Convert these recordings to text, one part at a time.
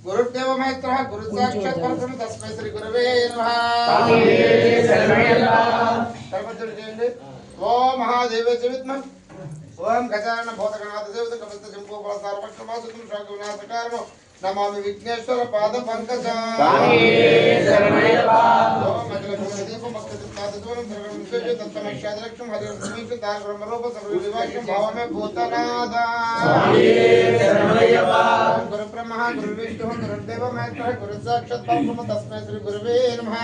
गुरुदेव महेश्वरः गुरु साक्षात् परब्रह्म तस्मै श्री गुरवे नमः। ओम महादेवे च विद्महे ओम गजानन भूतगणाधिपतये देवते कपिल शंभो बलसार्वभौमस्तुं शाकविनाशकारमो नमामि विघ्नेश्वर पाद पंकज ओम मज्जलदीप मस्तकादित्वादित्वं सर्वं तत्तमक्षादलक्ष्म हरिर्भूमिष तार ब्रह्मरूप सर्वविवाक्यं भावमे भूतनाद गुरु ब्रह्मा गुरु विष्णु गुरुदेव महेश्वर गुरु साक्षात् परब्रह्म तस्मै श्री गुरवे नमः।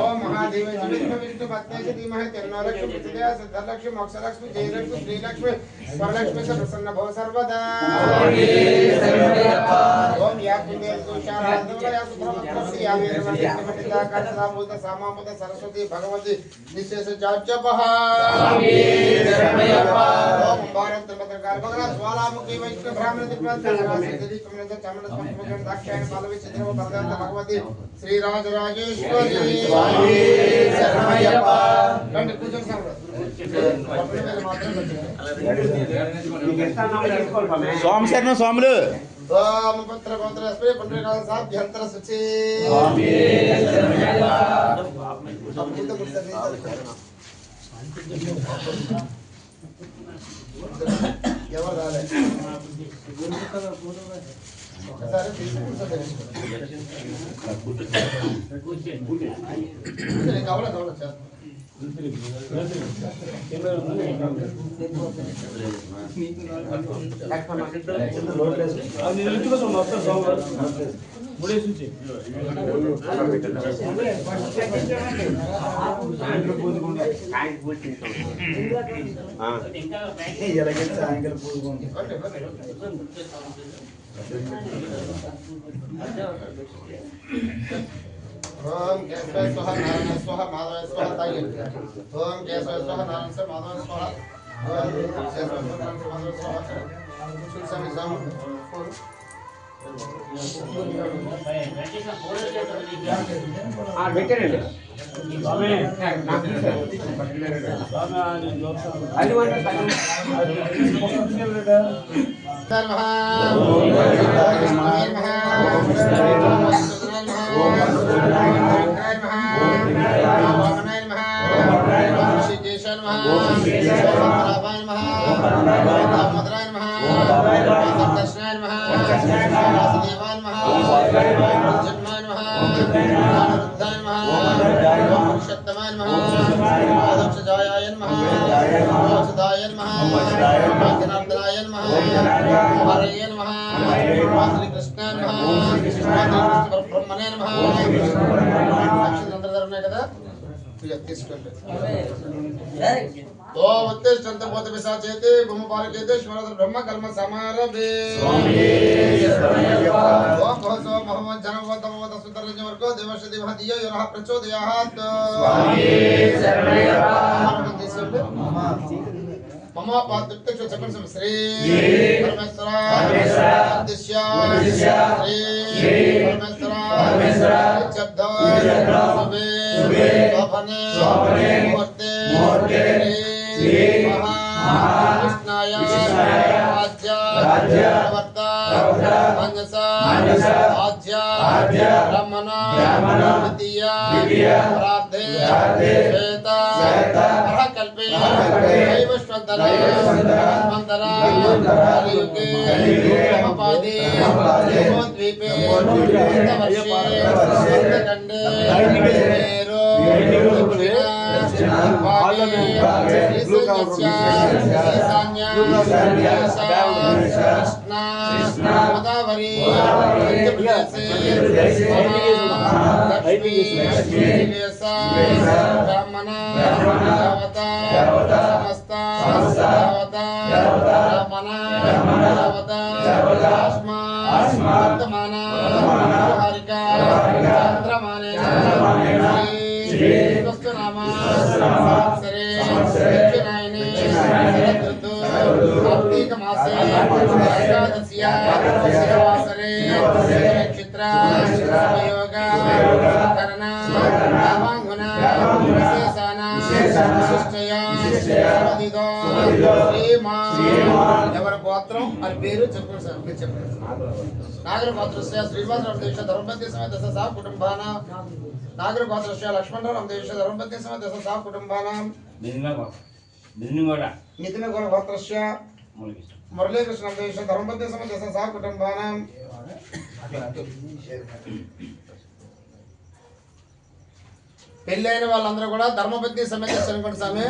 ओम महादेव विष्णु विष्णु पत्नी धीमहि तन्नो लक्ष्मी प्रचोदयात् सिद्धलक्ष्मी मोक्षलक्ष्मी जयलक्ष्मी श्रीलक्ष्मी वरलक्ष्मी च प्रसन्न भव सर्वदा। ओम या कुंदेव तुषाराधवला या सुब्रह्मण्यस्य या वीरमणिता काचसामूत सामामूत सरस्वती भगवती निशेष जाज्जपः ओम भारत त्रिपत्रकार भगवान ज्वालामुखी वैष्णव ब्राह्मण दिव्यांत राजश्री चमनद चमन संस्कृत दाक्षायण पालवी चित्रव परदांत भगवती श्री राजराजेश्वरी स्वामी शरणमयप्पा రండి కూర్చొని స్వామి శరణం స్వాములు ఓం పుత్ర పుత్ర స్ప్రే పుండ్రీకాల సాధ్యంతర సుచి ఎవరు రాలే ఒకసారి తీసుకుంటే కావాలా కావాలా సార్ ओम केशवाय स्वाहा नारायणाय स्वाहा माधवाय स्वाहा ताई ओम केशवाय स्वाहा नारायण से माधवाय स्वाहा ओम केशवाय स्वाहा नारायण से माधवाय स्वाहा सुलसम जाम आ बेटे रे स्वामी स्वामी वाले ब्रह्म कर्म समारभे मम पादुक्तक्ष चपन श्री परमेश्वर दिश्या श्री परमेश्वर शब्द सुबे स्वपने मुहूर्ते श्री महा कृष्णाय राज्य प्रवर्ता अंजसा आज्या ब्रह्मणा द्वितीय प्राप्ते श्वेता कल्पे वैवस्वतरा मंतरा कलियुगे महापादे द्वीपे वर्षे खंडे मेरो कृष्णा गोदावरी ब्राह्मण समस्ता ब्राह्मण वर्तमान हरिका चंद्रमाने कार्तिक मासे एकादश्या नक्षत्र योग करण नामांगना विशेषाना ఎవరి గోత్రం అని పేరు చెప్పండి సార్. మీరు చెప్పండి. నాగర గోత్రస్య శ్రీనివాసరావు దేశ ధర్మపతి సమేత సహ కుటుంబాన నాగర గోత్రస్య లక్ష్మణరావు దేశ ధర్మపతి సమేత సహ కుటుంబాన నితిన గోత్రస్య మురళీకృష్ణ దేశ ధర్మపతి సమేత సహ కుటుంబాన పెళ్ళైన వాళ్ళందరూ కూడా ధర్మపత్ని సమేత చనిపోయిన స్వామి.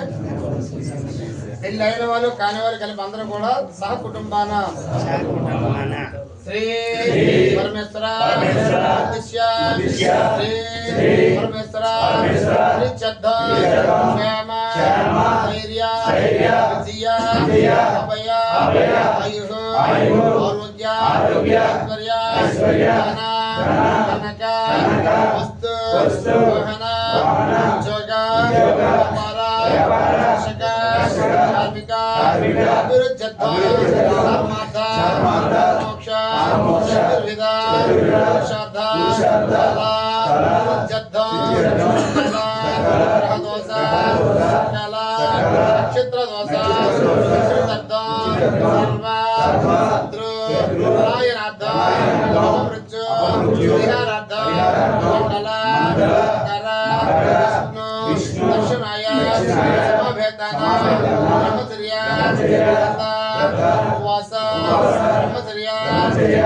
పెళ్ళైన వాళ్ళు కాని వారు కలిపి అందరూ కూడా సహ కుటుంబాన శ్రీ పరమేశ్వర శ్రీ పరమేశ్వర శ్రీచద్ద క్షేమ ధైర్య విజయ అభయ ఆయుః ఆరోగ్య ఐశ్వర్య కనక వస్తు వాహన ఉద్యోగ వ్యాపార కార్మిక అభివృద్ధి ధర్మార్థ మోక్ష చతుర్విధ పురుషార్థ గ్రహదోష కళ నక్షత్ర దోష సర్వ శత్రు నాయనార్థ మృత్యు విహారార్థ మండల కర విష్ణు దర్శనాయ సమభేతాన బ్రహ్మచర్య వాస బ్రహ్మచర్య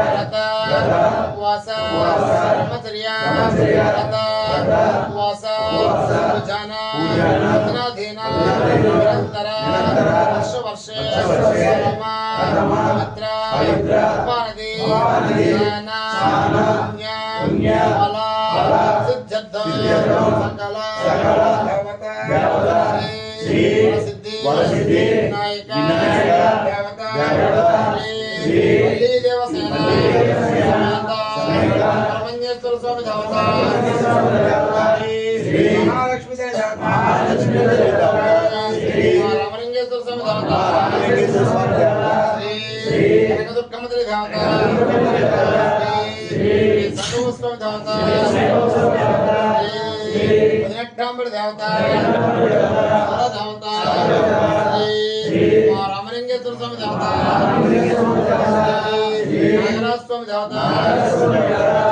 వ్రత వాస బ్రహ్మచర్య వ్రత వాస పూజాన అధీన నిరంతర వర్షే పవిత్ర ఉపానది స్నాన పుణ్య ఫల సిద్ధ్యర్థ సకల వరసిద్ధి వినాయక దేవత శ్రీ దేవసేన పరమేశ్వర స్వామి దేవత మహాలక్ష్మి దేవత రామలింగేశ్వర స్వామి దేవత శ్రీ కనకదుర్గమ్మతల్లి దేవత శ్రీ సర్వస్వామి దేవత పదినెట్టాంబడి దేవత దేవత శ్రీ రామలింగేశ్వర స్వామి దేవత నాగరాజ స్వామి దేవత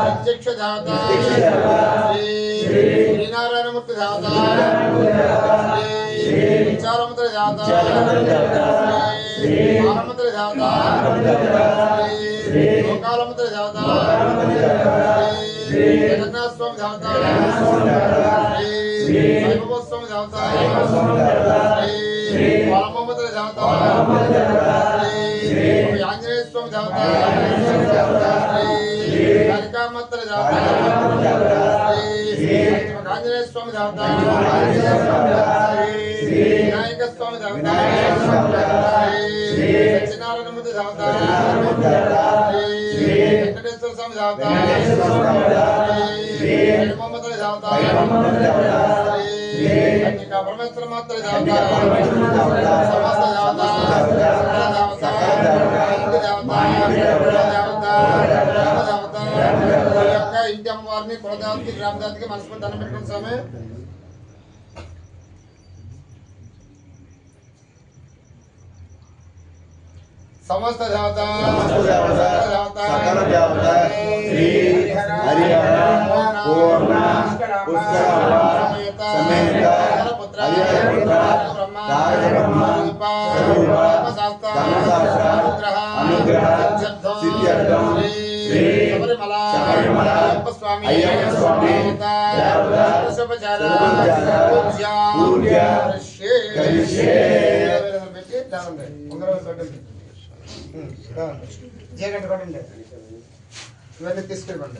ప్రత్యక్ష దేవత శ్రీ శ్రీనారాయణమూర్తి దేవత శ్రీ విచారముద్ర దేవత శ్రీ మానముద్ర దేవత శ్రీ లోకాలముద్ర దేవత శ్రీ జగన్నాథ స్వామి దేవత శ్రీ సాయిబాబా స్వామి దేవత శ్రీ బాలమూర్తి దేవత శ్రీ ఆంజనేయ స్వామి దేవత శ్రీ కాళికామాత దేవత శ్రీ ఆంజనేయ స్వామి దేవత శ్రీ వినాయక స్వామి దేవత శ్రీ సత్యనారాయణమూర్తి దేవత శ్రీ వెంకటేశ్వర స్వామి దేవత శ్రీ హనుమమ్మత దేవత శ్రీ కన్యకా పరమేశ్వర మాత దేవత సమస్త దేవత ఇంటి అమ్మవారిని కులదేవతకి గ్రామదేవతకి మనస్ఫూర్తి దండం పెట్టుకుని స్వామి. సమస్త దేవత స్వామి జగన్ కొట్టండి ఇవన్నీ తీసుకెళ్ళండి.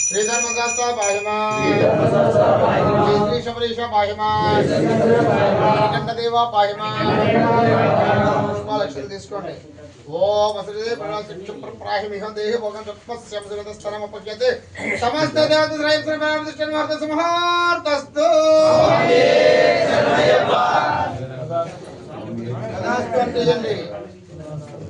శ్రీధర్మశాస్త్ర పాహిమా శ్రీ శబరీష పాహిమా కంఠదేవ పాహిమా పుష్పాలక్షలు తీసుకోండి. ఓం అసలే ప్రాహిమిహం దేహి భోగం చత్మస్యం సుగతస్థనమపక్యతే సమస్త దేవత శ్రేయం శ్రీమాన్ దృష్టిని వార్త సమహార్తస్తు తదాస్తు అంటే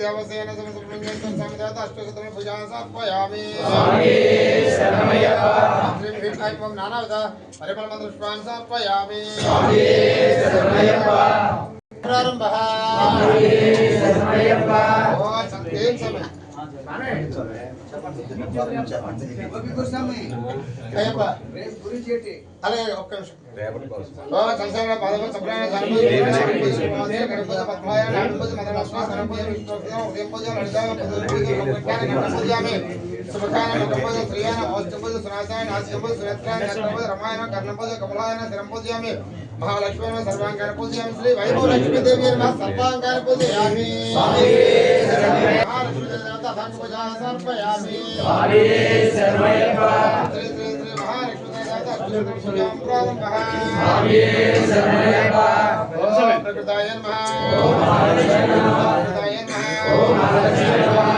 देवसेन समसुब्रह्मण्यं समदेवता अष्टशतं भुजां समर्पयामि श्री विष्णु नानाविध परिमलमन्त्रपुष्पान् समर्पयामि प्रारम्भः అదే ఒక్క నిమిషం సంసార పాదవ సప్రాయ గణపతి పద్మాయ నామపతి మదలక్ష్మి సరపతి విష్ణుపతి ఉదయపతి లలితాయ పదవి సుభకాన గణపతి శ్రీయాన ఓష్టపతి సునాసాయ నాసికపతి సునేత్రాయ గణపతి రమాయణ కర్ణపతి కమలాయన శిరంపతియామి महालक्ष्मी में सर्वांगान पूजयामि श्री वैभव लक्ष्मी देवी नमः सर्वांगान पूजयामि महालक्ष्मी देवता भक्त पूजा समर्पयामि श्री श्री श्री महालक्ष्मी देवता पूजा प्रारंभः प्रकृताय नमः प्रकृताय नमः प्रकृताय नमः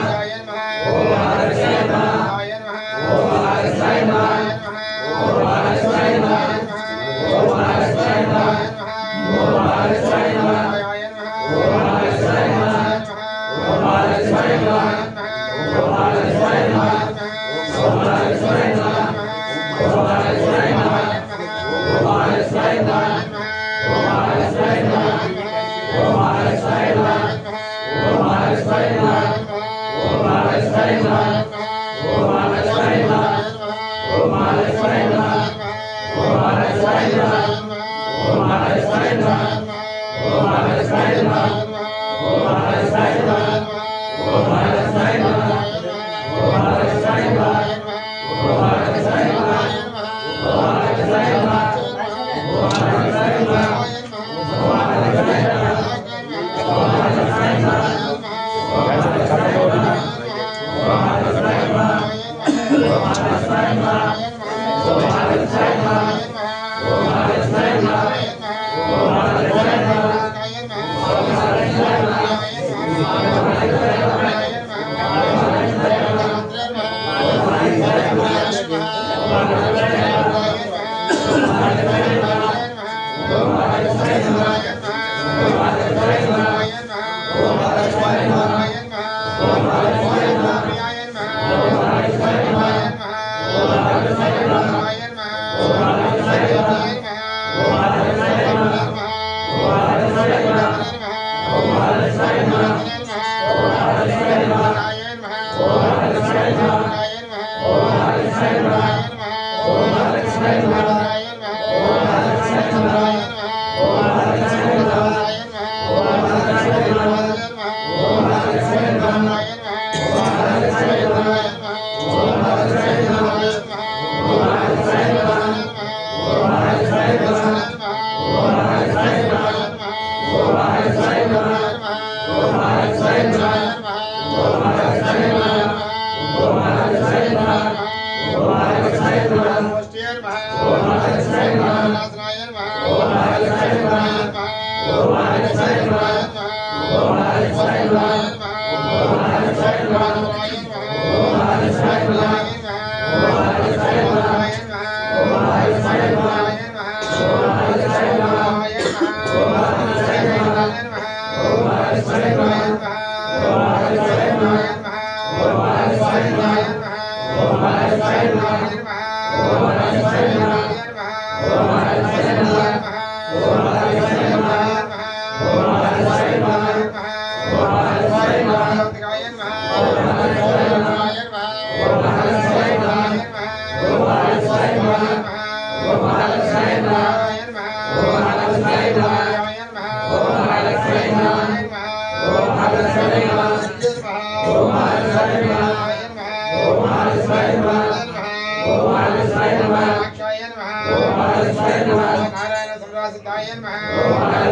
Om नारायण संरासिताय नमः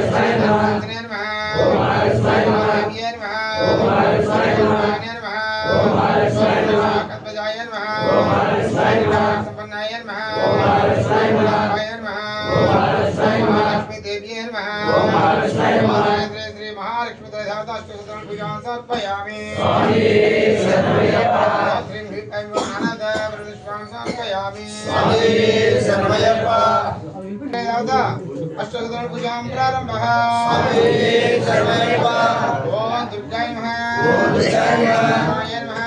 नारायण नमः देव्ये नमः नारायण नमः कत्वजाय नमः संपन्नाय नमः नारायण नमः लक्ष्मी देव्ये नमः श्री महालक्ष्मी त्रयधावताष्टोत्तरं पूजां समर्पयामि श्री आनंद प्रदुष्पां समर्पयामि अष्टोत्तरं पूजां प्रारम्भः ओम दुर्गाय नमः शिवाय नमः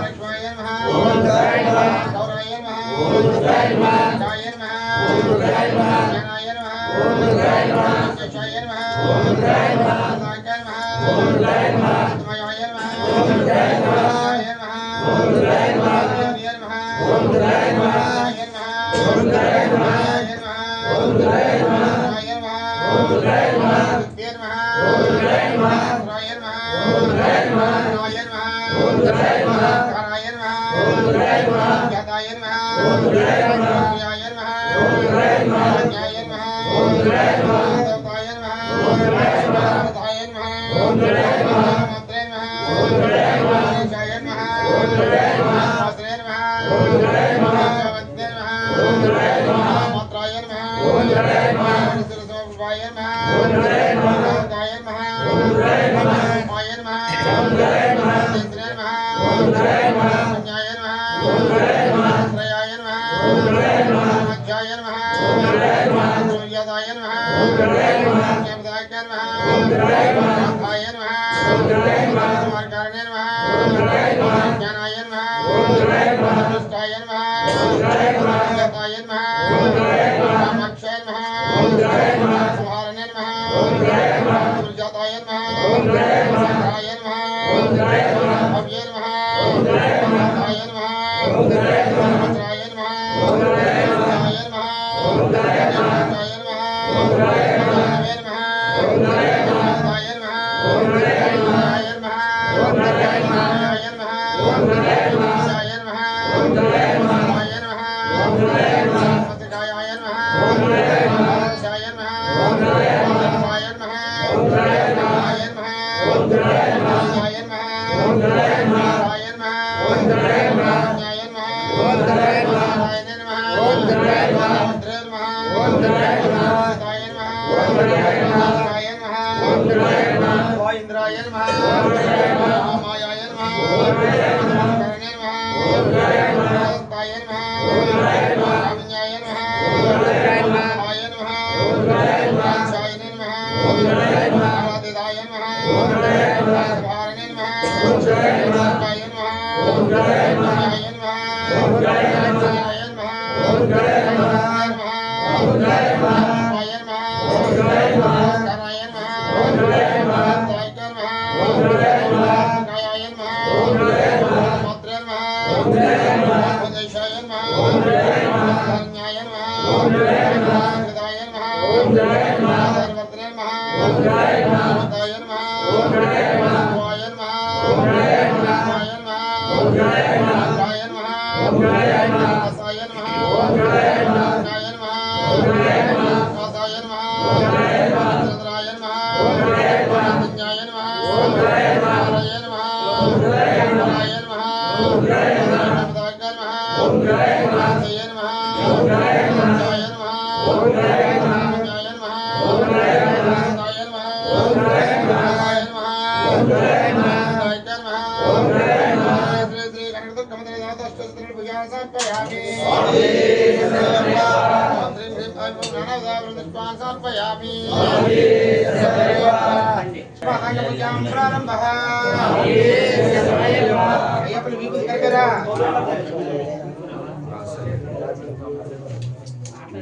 लक्ष्माय नमः गौराय नमः शिवाय नमः ज्ञानाय नमः यशाय नमः साकाय नमः तमयाय नमः शिवाय नमः देव्ये नमः शिवाय नमः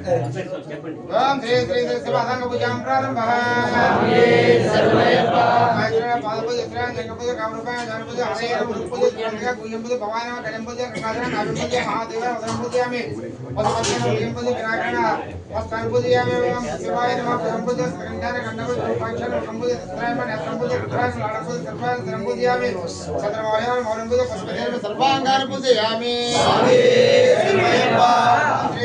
ओम श्री श्री श्री शिवासंग पूजां प्रारंभः माइत्रेय पादपूज इस्राय जगपूज कामरूपाय जानपूज हरेय गुरुपूज ज्ञानपूज गुह्यपूज भवाय नमः कलिपूज कृष्णाय नाभिपूज महादेवाय उदरपूजयामि पशुपतिये नमः लिंगपूज विनायकाय वस्त्रापूजयामि ओम शिवाय नमः प्रभूपूज स्कंधाय खंडपूज रूपाक्षर रूपपूज इस्राय नेत्रपूज रुद्राय लालपूज सर्वाय धर्मपूजयामि चंद्रमौळ्याय मौलपूज पशुपतिये नमः सर्वांगान पूजयामि स्वामी श्री